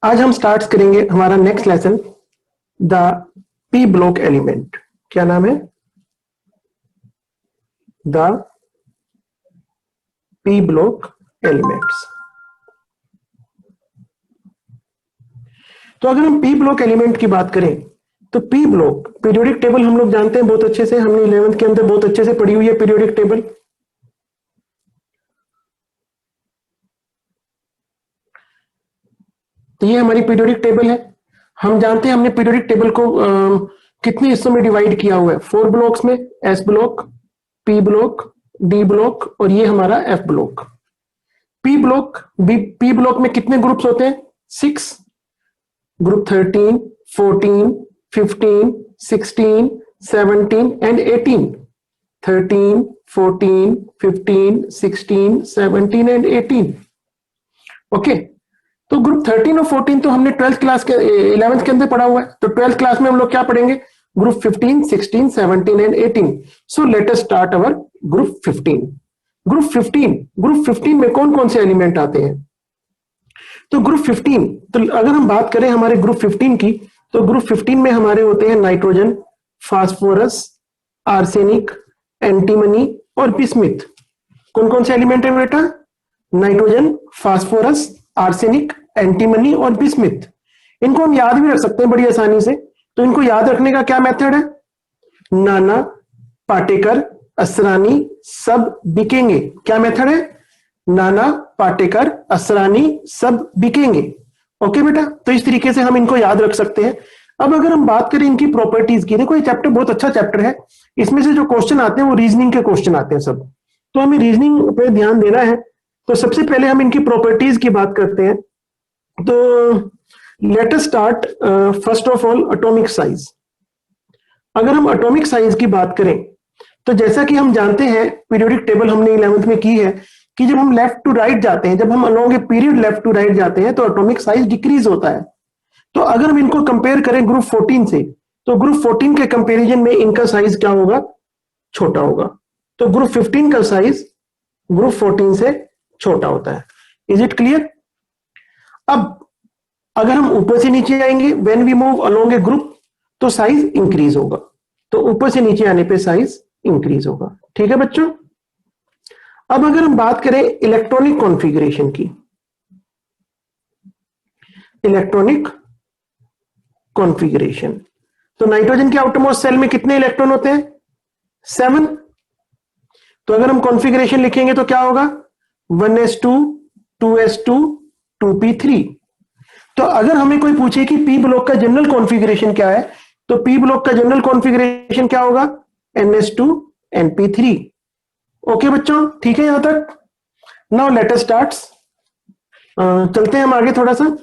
आज हम स्टार्ट करेंगे हमारा next lesson, the P block element. क्या नाम है? The P block elements. तो अगर हम पी ब्लॉक एलिमेंट की बात करें तो पी ब्लॉक पीरियोडिक टेबल हम लोग जानते हैं बहुत अच्छे से, हमने 11th के अंदर बहुत अच्छे से पढ़ी हुई है पीरियोडिक टेबल। तो ये हमारी पीरियोडिक टेबल है। हम जानते हैं हमने पीरियोडिक टेबल को कितने हिस्सों में डिवाइड किया हुआ है? 4 ब्लॉक्स में, S block, P block, D block और ये हमारा एफ ब्लॉक। पी ब्लॉक में कितने ग्रुप्स होते हैं? 6 ग्रुप, 13, 14, 15, 16, 17 एंड 18। 13, 14, 15, 16, 17 एंड 18। ओके, तो ग्रुप 13 और 14 तो हमने 12th क्लास के 11th के अंदर पढ़ा हुआ है। तो 12th क्लास में हम लोग क्या पढ़ेंगे? Group 15, 16, 17 and 18। So let us start our group 15। Group 15 में कौन कौन से एलिमेंट आते हैं? तो ग्रुप 15, तो अगर हम बात करें हमारे ग्रुप 15 की, तो ग्रुप 15 में हमारे होते हैं नाइट्रोजन, फास्फोरस, आर्सेनिक, एंटीमनी और बिस्मिथ। कौन कौन से एलिमेंट है बेटा? नाइट्रोजन, फास्फोरस, आर्सेनिक, एंटीमनी और बिस्मिथ। इनको हम याद भी रख सकते हैं बड़ी आसानी से। तो इनको याद रखने का क्या मेथड है? नाना, पाटेकर, असरानी, सब बिकेंगे। क्या मेथड है? नाना, पाटेकर, असरानी, सब बिकेंगे। ओके बेटा, तो इस तरीके से हम इनको याद रख सकते हैं। अब अगर हम बात करें इनकी प्रॉपर्टीज की, देखो ये चैप्टर बहुत अच्छा चैप्टर है। इसमें से जो क्वेश्चन आते हैं वो रीजनिंग के क्वेश्चन आते हैं सब, तो हमें रीजनिंग पे ध्यान देना है। तो सबसे पहले हम इनकी प्रॉपर्टीज की बात करते हैं। तो let us start first of all atomic size. अगर हम एटॉमिक साइज की बात करें तो जैसा कि हम जानते हैं पीरियोडिक टेबल हमने 11th में की है कि जब हम लेफ्ट टू राइट जाते हैं, जब हम along a period left to right जाते हैं तो एटॉमिक साइज डिक्रीज होता है। तो अगर हम इनको कंपेयर करें ग्रुप 14 से, तो ग्रुप 14 के कंपैरिजन में इनका साइज क्या होगा? छोटा होगा। तो ग्रुप 15 का साइज ग्रुप 14 से छोटा होता है। Is it clear? अब अगर हम ऊपर से नीचे आएंगे, when we move along a group, तो साइज इंक्रीज होगा। तो ऊपर से नीचे आने पे साइज इंक्रीज होगा। ठीक है बच्चों? अब अगर हम बात करें इलेक्ट्रॉनिक कॉन्फ़िगरेशन की, इलेक्ट्रॉनिक कॉन्फ़िगरेशन, तो नाइट्रोजन के आउटरमोस्ट सेल में कितने इलेक्ट्रॉन होते हैं? 7। तो अगर हम कॉन्फ़िगरेशन लिखेंगे तो क्या होगा? 1s2, 2s2, 2p3। तो अगर हमें कोई पूछे कि पी ब्लॉक का जनरल कॉन्फ़िगरेशन क्या है, तो पी ब्लॉक का जनरल कॉन्फ़िगरेशन क्या होगा? ns2, np3। ओके बच्चों, ठीक है यहां तक? Now let us start. चलते हैं हम आगे थोड़ा सा।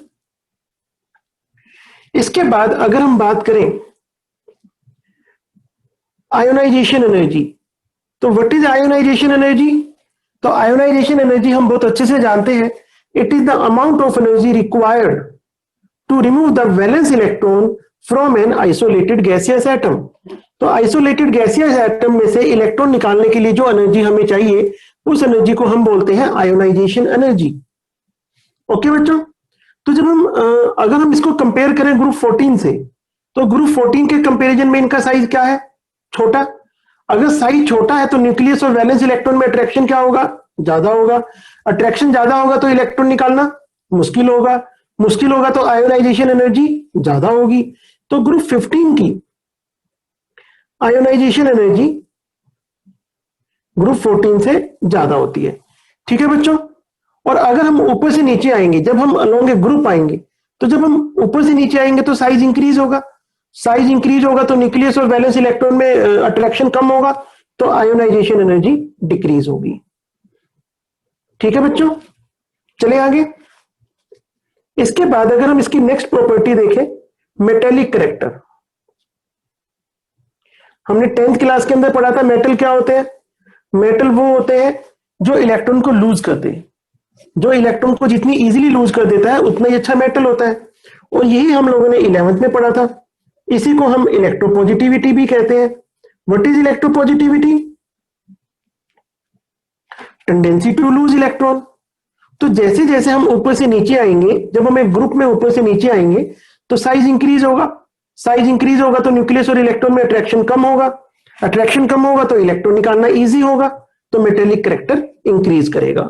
इसके बाद अगर हम बात करें आयोनाइजेशन एनर्जी, तो व्हाट इज आयोनाइजेशन एनर्जी? तो आयोनाइजेशन एनर्जी हम बहुत अच्छे से जानते हैं। It is the amount of energy required to remove the valence electron from an isolated gaseous atom. तो आइसोलेटेड गैसियस एटम में से इलेक्ट्रॉन निकालने के लिए जो एनर्जी हमें चाहिए, उस एनर्जी को हम बोलते हैं आयोनाइजेशन एनर्जी। ओके बच्चों, तो जब हम अगर हम इसको कंपेयर करें ग्रुप 14 से, तो ग्रुप 14 के कंपैरिजन में इनका साइज क्या है? छोटा। अगर साइज छोटा है तो न्यूक्लियस और वैलेंस इलेक्ट्रॉन में अट्रैक्शन क्या होगा? ज्यादा होगा। अट्रैक्शन ज्यादा होगा तो इलेक्ट्रॉन निकालना मुश्किल होगा। मुश्किल होगा तो आयोनाइजेशन एनर्जी ज्यादा होगी। तो ग्रुप 15 की आयोनाइजेशन एनर्जी ग्रुप 14 से ज्यादा होती है। ठीक है बच्चों? और अगर हम ऊपर से नीचे आएंगे, जब हम अलोंग ए ग्रुप आएंगे, तो जब हम ऊपर से नीचे आएंगे तो साइज इंक्रीज होगा। साइज इंक्रीज होगा तो न्यूक्लियस और वैलेंस इलेक्ट्रॉन में अट्रैक्शन कम होगा, तो आयोनाइजेशन एनर्जी डिक्रीज होगी। ठीक है बच्चों? चले आगे। इसके बाद अगर हम इसकी नेक्स्ट प्रॉपर्टी देखें, मेटेलिक कैरेक्टर। हमने 10th क्लास के अंदर पढ़ा था मेटल क्या होते हैं? मेटल वो होते हैं जो इलेक्ट्रॉन को लूज करते हैं। जो इलेक्ट्रॉन को जितनी इजीली लूज कर देता है उतना ही अच्छा मेटल होता है। और यही हम लोगों ने 11th में पढ़ा था। इसी को हम इलेक्ट्रोपॉजिटिविटी भी कहते हैं। What is electropositivity? Tendency to lose electron. तो जैसे जैसे हम ऊपर से नीचे आएंगे, जब हम एक ग्रुप में ऊपर से नीचे आएंगे तो साइज इंक्रीज होगा, साइज इंक्रीज होगा तो न्यूक्लियस और इलेक्ट्रॉन में अट्रैक्शन कम होगा, अट्रैक्शन कम होगा तो इलेक्ट्रॉन निकालना इजी होगा, तो मेटेलिक करैक्टर इंक्रीज करेगा।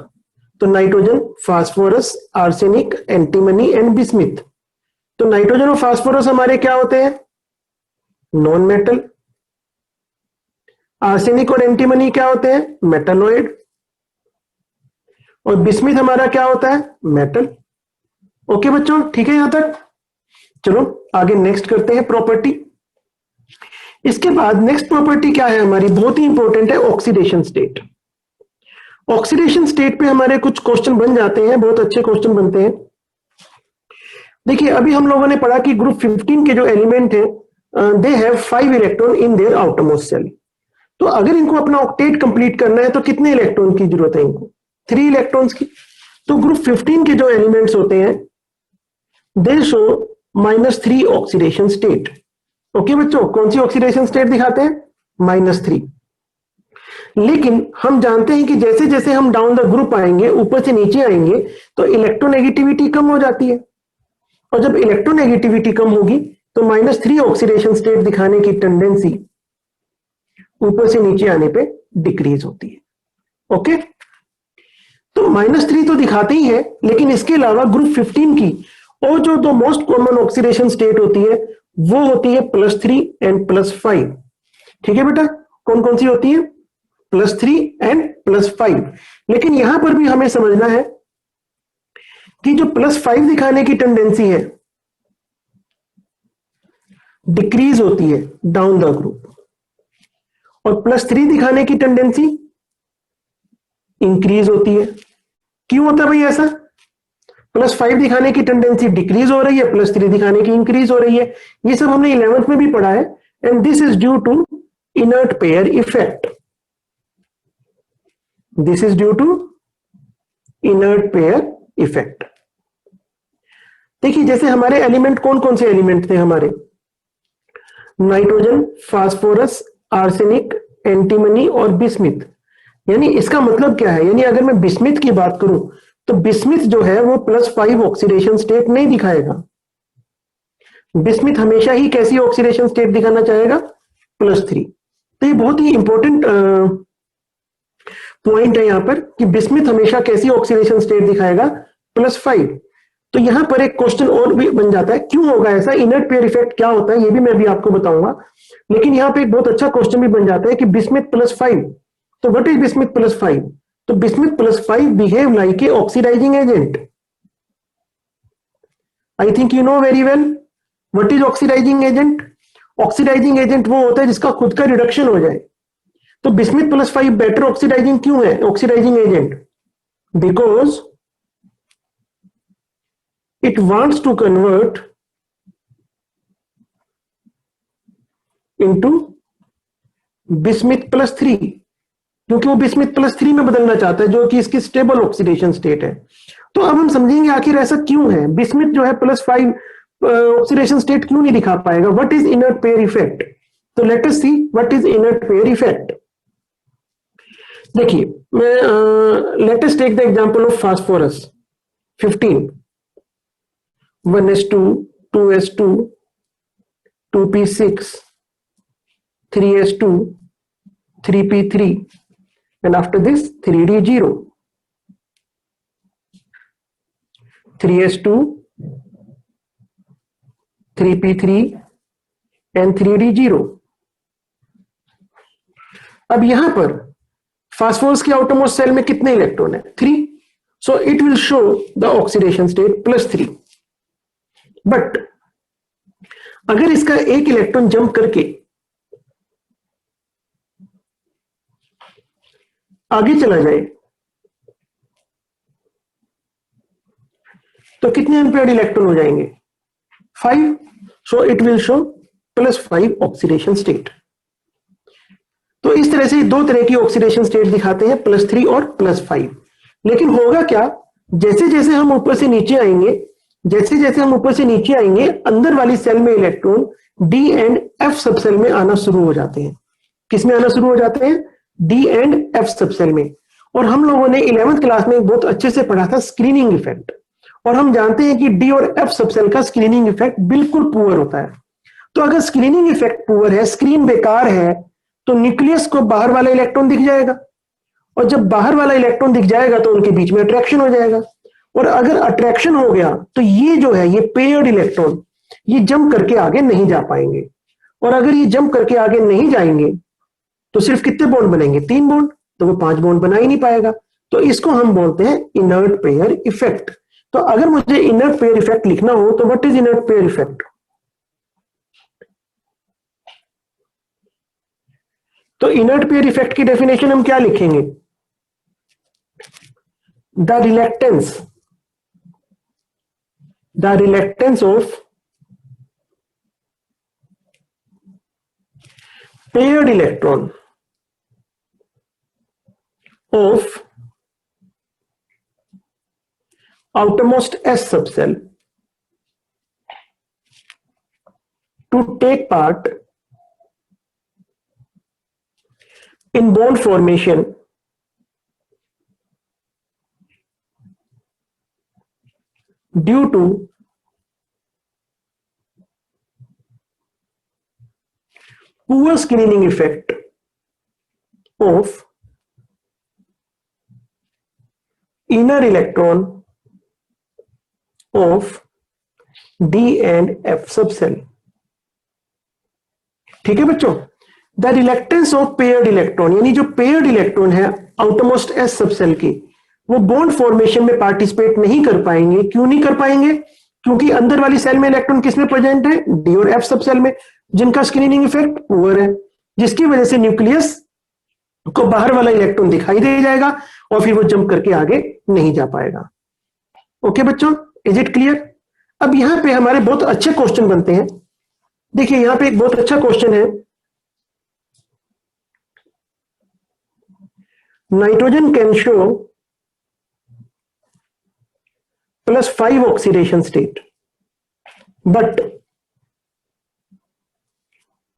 तो nitrogen, phosphorus, arsenic, antimony and bismuth. तो नाइट्रोजन और फास्फोरस हमारे क्या होते हैं? Non metal. आर्सेनिक और एंटीमनी क्या होते हैं? मेटलॉइड। और बिस्मिथ हमारा क्या होता है? मेटल। ओके बच्चों, ठीक है यहां तक? चलो आगे नेक्स्ट करते हैं प्रॉपर्टी। इसके बाद नेक्स्ट प्रॉपर्टी क्या है हमारी? बहुत ही इंपॉर्टेंट है, ऑक्सीडेशन स्टेट। ऑक्सीडेशन स्टेट पे हमारे कुछ क्वेश्चन बन जाते हैं, बहुत अच्छे क्वेश्चन बनते हैं। देखिए अभी हम लोगों ने पढ़ा कि ग्रुप 15 के जो एलिमेंट हैं they have 5 electron in their outermost shell. तो अगर इनको अपना ऑक्टेट कंप्लीट करना है तो कितने इलेक्ट्रॉन की जरूरत है इनको? 3 इलेक्ट्रॉन्स की। तो ग्रुप 15 के जो एलिमेंट्स होते हैं दे शो -3 ऑक्सीडेशन स्टेट। ओके बच्चों, कौन सी ऑक्सीडेशन स्टेट दिखाते हैं? -3। लेकिन हम जानते हैं कि जैसे जैसे हम डाउन द ग्रुप आएंगे, ऊपर से नीचे आएंगे, तो इलेक्ट्रोनेगेटिविटी कम हो जाती है। और जब इलेक्ट्रोनेगेटिविटी कम होगी तो -3 ऑक्सीडेशन स्टेट दिखाने की टेंडेंसी ऊपर से नीचे आने पे डिक्रीज होती है। ओके, तो -3 तो दिखाते ही है, लेकिन इसके अलावा ग्रुप 15 की और जो दो मोस्ट कॉमन ऑक्सीडेशन स्टेट होती है वो होती है +3 एंड +5। ठीक है बेटा, कौन कौन सी होती है? +3 एंड +5। लेकिन यहां पर भी हमें समझना है कि जो +5 दिखाने की टेंडेंसी है डिक्रीज होती है डाउन द ग्रुप, और +3 दिखाने की टेंडेंसी इंक्रीज होती है। क्यों होता है भाई ऐसा? +5 दिखाने की टेंडेंसी डिक्रीज हो रही है, +3 दिखाने की इंक्रीज हो रही है। ये सब हमने 11th में भी पढ़ा है। And this is due to inert pair effect. This is due to inert pair effect. देखिए जैसे हमारे एलिमेंट कौन कौन से एलिमेंट थे हमारे? नाइट्रोजन, फास्फोरस, आर्सेनिक, एंटीमनी और बिस्मिथ। यानी इसका मतलब क्या है? यानी अगर मैं बिस्मिथ की बात करूं तो बिस्मिथ जो है वो +5 ऑक्सीडेशन स्टेट नहीं दिखाएगा। बिस्मिथ हमेशा ही कैसी ऑक्सीडेशन स्टेट दिखाना चाहेगा? +3। तो ये बहुत ही इंपॉर्टेंट पॉइंट है यहां पर कि बिस्मिथ हमेशा कैसी ऑक्सीडेशन स्टेट दिखाएगा? +5। तो यहां पर एक क्वेश्चन और भी बन जाता है, क्यों होगा ऐसा? इनर्ट पेयर इफेक्ट क्या होता है ये भी मैं अभी आपको बताऊंगा। लेकिन यहां पे एक बहुत अच्छा क्वेश्चन भी बन जाता है कि बिस्मिथ +5, तो व्हाट इज बिस्मिथ +5? तो bismuth +5 behave like a oxidizing agent. I think you know very well what is oxidizing agent. Oxidizing agent वो होता है जिसका खुद का रिडक्शन हो जाए। तो बिस्मिथ +5 बेटर ऑक्सीडाइजिंग क्यों है, oxidizing agent? Because it wants to convert into bismuth +3, क्योंकि वो बिस्मिथ +3 में बदलना चाहता है जो कि इसकी स्टेबल ऑक्सीडेशन स्टेट है। तो अब हम समझेंगे आखिर ऐसा क्यों है, बिस्मिथ जो है +5 ऑक्सीडेशन स्टेट क्यों नहीं दिखा पाएगा। What is inert pair effect? तो let us see what is inert pair effect. देखिए मैं let us take the example of phosphorus 15, 1s2, 2s2, 2p6, 3s2, 3p3, and after this 3d0, 3s2, 3p3 and 3d0। अब यहां पर phosphorus के outermost cell में कितने electron है? 3। So it will show the oxidation state +3। But अगर इसका एक इलेक्ट्रॉन जंप करके आगे चला जाए तो कितने अनपेयर्ड इलेक्ट्रॉन हो जाएंगे? 5। So it will show +5 oxidation state. तो इस तरह से दो तरह की ऑक्सीडेशन स्टेट दिखाते हैं, +3 और +5। लेकिन होगा क्या, जैसे जैसे हम ऊपर से नीचे आएंगे, जैसे जैसे हम ऊपर से नीचे आएंगे, अंदर वाली सेल में इलेक्ट्रॉन डी एंड एफ सब सेल में आना शुरू हो जाते हैं। किस में आना शुरू हो जाते हैं? डी एंड एफ सब सेल में। और हम लोगों ने 11th क्लास में बहुत अच्छे से पढ़ा था स्क्रीनिंग इफेक्ट, और हम जानते हैं कि डी और एफ सबसेल का स्क्रीनिंग इफेक्ट बिल्कुल पुअर होता है। तो अगर स्क्रीनिंग इफेक्ट पुअर है, स्क्रीन बेकार है, तो न्यूक्लियस को बाहर वाला इलेक्ट्रॉन दिख जाएगा, और जब बाहर वाला इलेक्ट्रॉन दिख जाएगा तो उनके बीच में अट्रैक्शन हो जाएगा, और अगर अट्रैक्शन हो गया तो ये जो है ये पेयर्ड इलेक्ट्रॉन ये जंप करके आगे नहीं जा पाएंगे, और अगर ये जंप करके आगे नहीं जाएंगे तो सिर्फ कितने बॉन्ड बनेंगे? 3 बॉन्ड, तो वो 5 बॉन्ड बना ही नहीं पाएगा। तो इसको हम बोलते हैं इनर्ट पेयर इफेक्ट। तो अगर मुझे इनर्ट पेयर इफेक्ट लिखना हो तो what is inert pair effect? तो इनर्ट पेयर इफेक्ट की डेफिनेशन हम क्या लिखेंगे? The reluctance of paired electron of outermost S subcell to take part in bond formation due to poor screening effect of inner electron of D and F subcell। ठीक है बच्चों, the reluctance of paired electron, यानी जो paired electron है outermost S subshell की, वो bond formation में participate नहीं कर पाएंगे। क्यों नहीं कर पाएंगे? क्योंकि अंदर वाली सेल में इलेक्ट्रॉन किसमें प्रेजेंट है? डी और एफ सबसेल में, जिनका स्क्रीनिंग इफेक्ट पुअर है, जिसकी वजह से न्यूक्लियस को बाहर वाला इलेक्ट्रॉन दिखाई दे जाएगा और फिर वो जंप करके आगे नहीं जा पाएगा। ओके बच्चों, इज इट क्लियर? अब यहां पे हमारे बहुत अच्छे क्वेश्चन बनते हैं। देखिए यहां पे एक बहुत अच्छा क्वेश्चन है, nitrogen can show +5 oxidation state but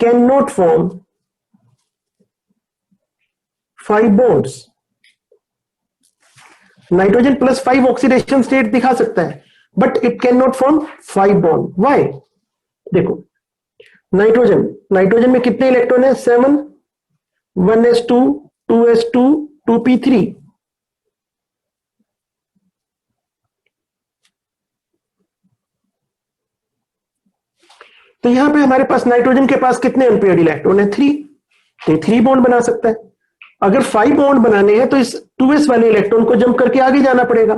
cannot form 5 bonds। Nitrogen +5 oxidation state दिखा सकता है but it can not form 5 bond. Why? देखो नाइट्रोजन में कितने इलेक्ट्रॉन है? 7, 1s2, 2s2, 2p3। तो यहां पे हमारे पास नाइट्रोजन के पास कितने अनपेयर्ड इलेक्ट्रॉन है? 3। तो 3 बॉन्ड बना सकता है। अगर 5 बॉन्ड बनाने हैं तो इस 2s वाले इलेक्ट्रॉन को जंप करके आगे जाना पड़ेगा,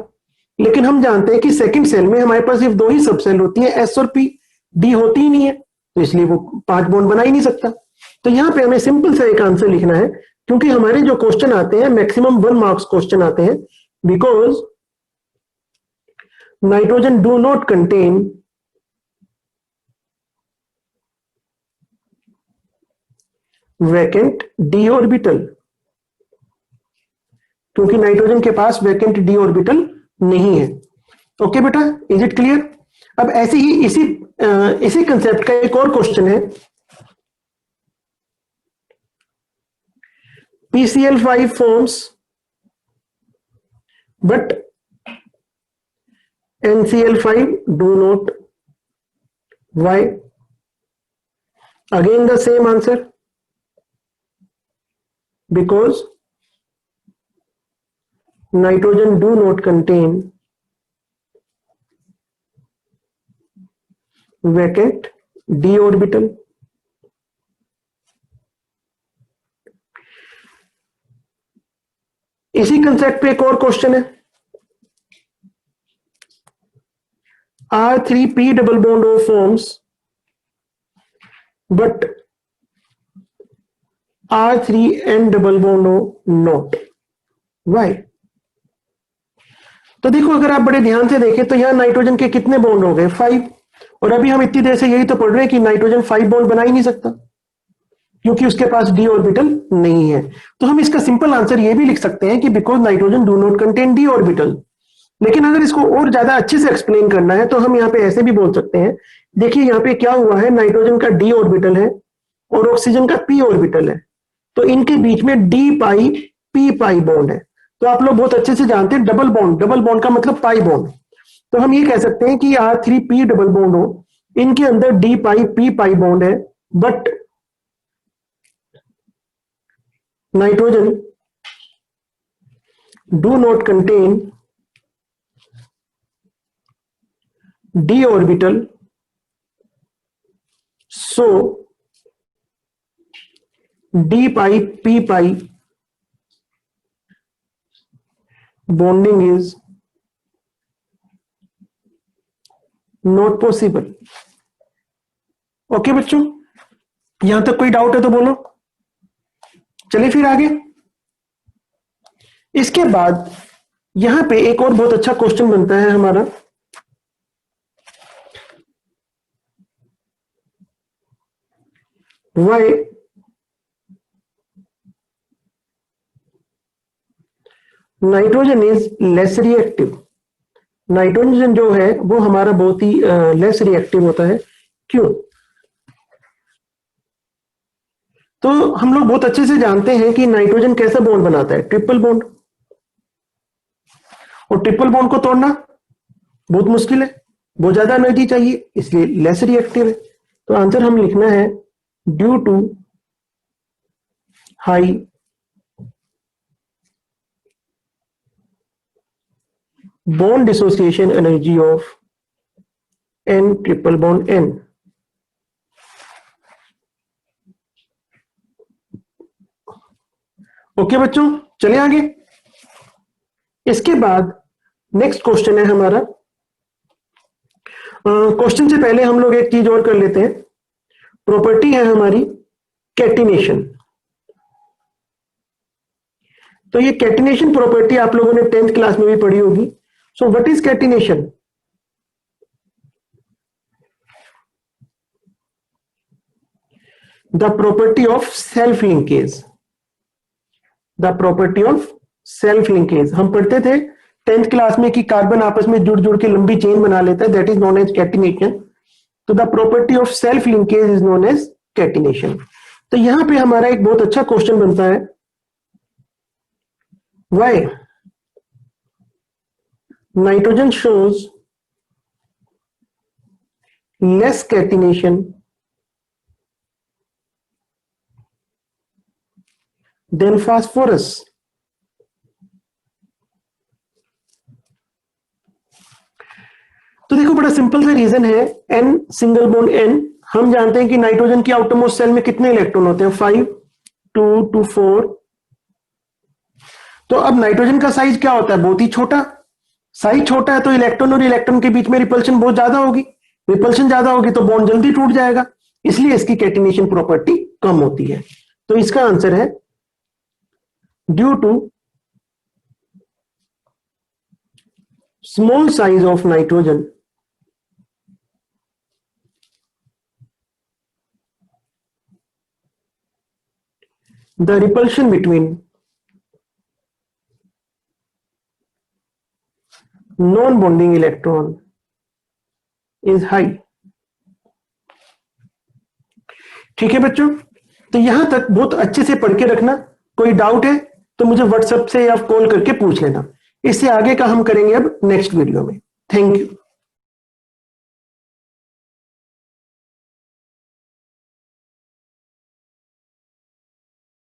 लेकिन हम जानते हैं कि सेकंड सेल में हमारे पास सिर्फ 2 ही सब सेल होती है, एस और पी, डी होती ही नहीं है, तो इसलिए वो 5 बॉन्ड बना ही नहीं सकता। तो यहां पे हमें सिंपल सा एक आंसर लिखना है, क्योंकि हमारे जो क्वेश्चन आते हैं मैक्सिमम 1 मार्क्स क्वेश्चन आते हैं, because nitrogen do not contain vacant D orbital, क्योंकि नाइट्रोजन के पास वैकेंट डी ऑर्बिटल नहीं है। ओके बेटा, इज इट क्लियर? अब ऐसे ही इसी कंसेप्ट का एक और क्वेश्चन है, PCl5 forms but NCl5 do not। Why? Again the same answer, because nitrogen do not contain vacant d orbital। इसी कंसेप्ट पे एक और क्वेश्चन है, R3p double bond O forms but R3n double bond O not। Why? तो देखो अगर आप बड़े ध्यान से देखें तो यहां नाइट्रोजन के कितने बॉन्ड हो गए? 5। और अभी हम इतनी देर से यही तो पढ़ रहे हैं कि नाइट्रोजन 5 बॉन्ड बना ही नहीं सकता क्योंकि उसके पास डी ऑर्बिटल नहीं है। तो हम इसका सिंपल आंसर ये भी लिख सकते हैं कि because nitrogen do not contain D orbital. लेकिन अगर इसको और ज्यादा अच्छे से एक्सप्लेन करना है तो हम यहाँ पे ऐसे भी बोल सकते हैं, देखिए यहाँ पे क्या हुआ है, नाइट्रोजन का डी ऑर्बिटल है और ऑक्सीजन का पी ऑर्बिटल है, तो इनके बीच में डी पाई पी पाई बॉन्ड है। तो आप लोग बहुत अच्छे से जानते हैं डबल बॉन्ड का मतलब पाई बॉन्ड। तो हम ये कह सकते हैं कि R3P डबल बॉन्ड हो, इनके अंदर D पाई P पाई बॉन्ड है, but nitrogen do not contain D orbital, so D pi P pi bonding is not possible। Okay बच्चों, यहां तक कोई डाउट है तो बोलो। चलिए फिर आगे। इसके बाद यहां पे एक और बहुत अच्छा क्वेश्चन बनता है हमारा, why nitrogen is less reactive. Nitrogen जो है वो हमारा बहुत ही लेस रिएक्टिव होता है, क्यों? तो हम लोग बहुत अच्छे से जानते हैं कि नाइट्रोजन कैसा बॉन्ड बनाता है, ट्रिपल बॉन्ड। और ट्रिपल बॉन्ड को तोड़ना बहुत मुश्किल है, बहुत ज्यादा एनर्जी चाहिए, इसलिए लेस रिएक्टिव है। तो आंसर हम लिखना है due to high bond dissociation energy of N triple bond N। Okay बच्चों, चलिए आगे। इसके बाद नेक्स्ट क्वेश्चन है हमारा। क्वेश्चन से पहले हम लोग एक चीज और कर लेते हैं। प्रॉपर्टी है हमारी कैटिनेशन। तो ये कैटिनेशन प्रॉपर्टी आप लोगों ने 10th क्लास में भी पढ़ी होगी। So what is catenation? The property of self linkage. The property of self linkage हम पढ़ते थे 10th क्लास में कि कार्बन आपस में जुड़ जुड़ के लंबी चेन बना लेता है, that is known as catenation. तो the property of self linkage is known as catenation. तो यहां पे हमारा एक बहुत अच्छा क्वेश्चन बनता है, why nitrogen shows less catenation than phosphorus। तो देखो बड़ा सिंपल सा रीजन है, N सिंगल बॉन्ड N। हम जानते हैं कि नाइट्रोजन की आउटरमोस्ट सेल में कितने इलेक्ट्रॉन होते हैं, 5 2 2 4। तो अब नाइट्रोजन का साइज क्या होता है, बहुत ही छोटा। साइज छोटा है तो इलेक्ट्रॉन और इलेक्ट्रॉन के बीच में रिपल्शन बहुत ज्यादा होगी, रिपल्शन ज्यादा होगी तो बॉन्ड जल्दी टूट जाएगा, इसलिए इसकी कैटिनेशन प्रॉपर्टी कम होती है। तो इसका आंसर है due to small size of nitrogen the repulsion between non bonding electron is high. ठीक है बच्चों, तो यहां तक बहुत अच्छे से पढ़ के रखना। कोई डाउट है तो मुझे व्हाट्सएप से या कॉल करके पूछ लेना। इससे आगे का हम करेंगे अब नेक्स्ट वीडियो में। Thank you.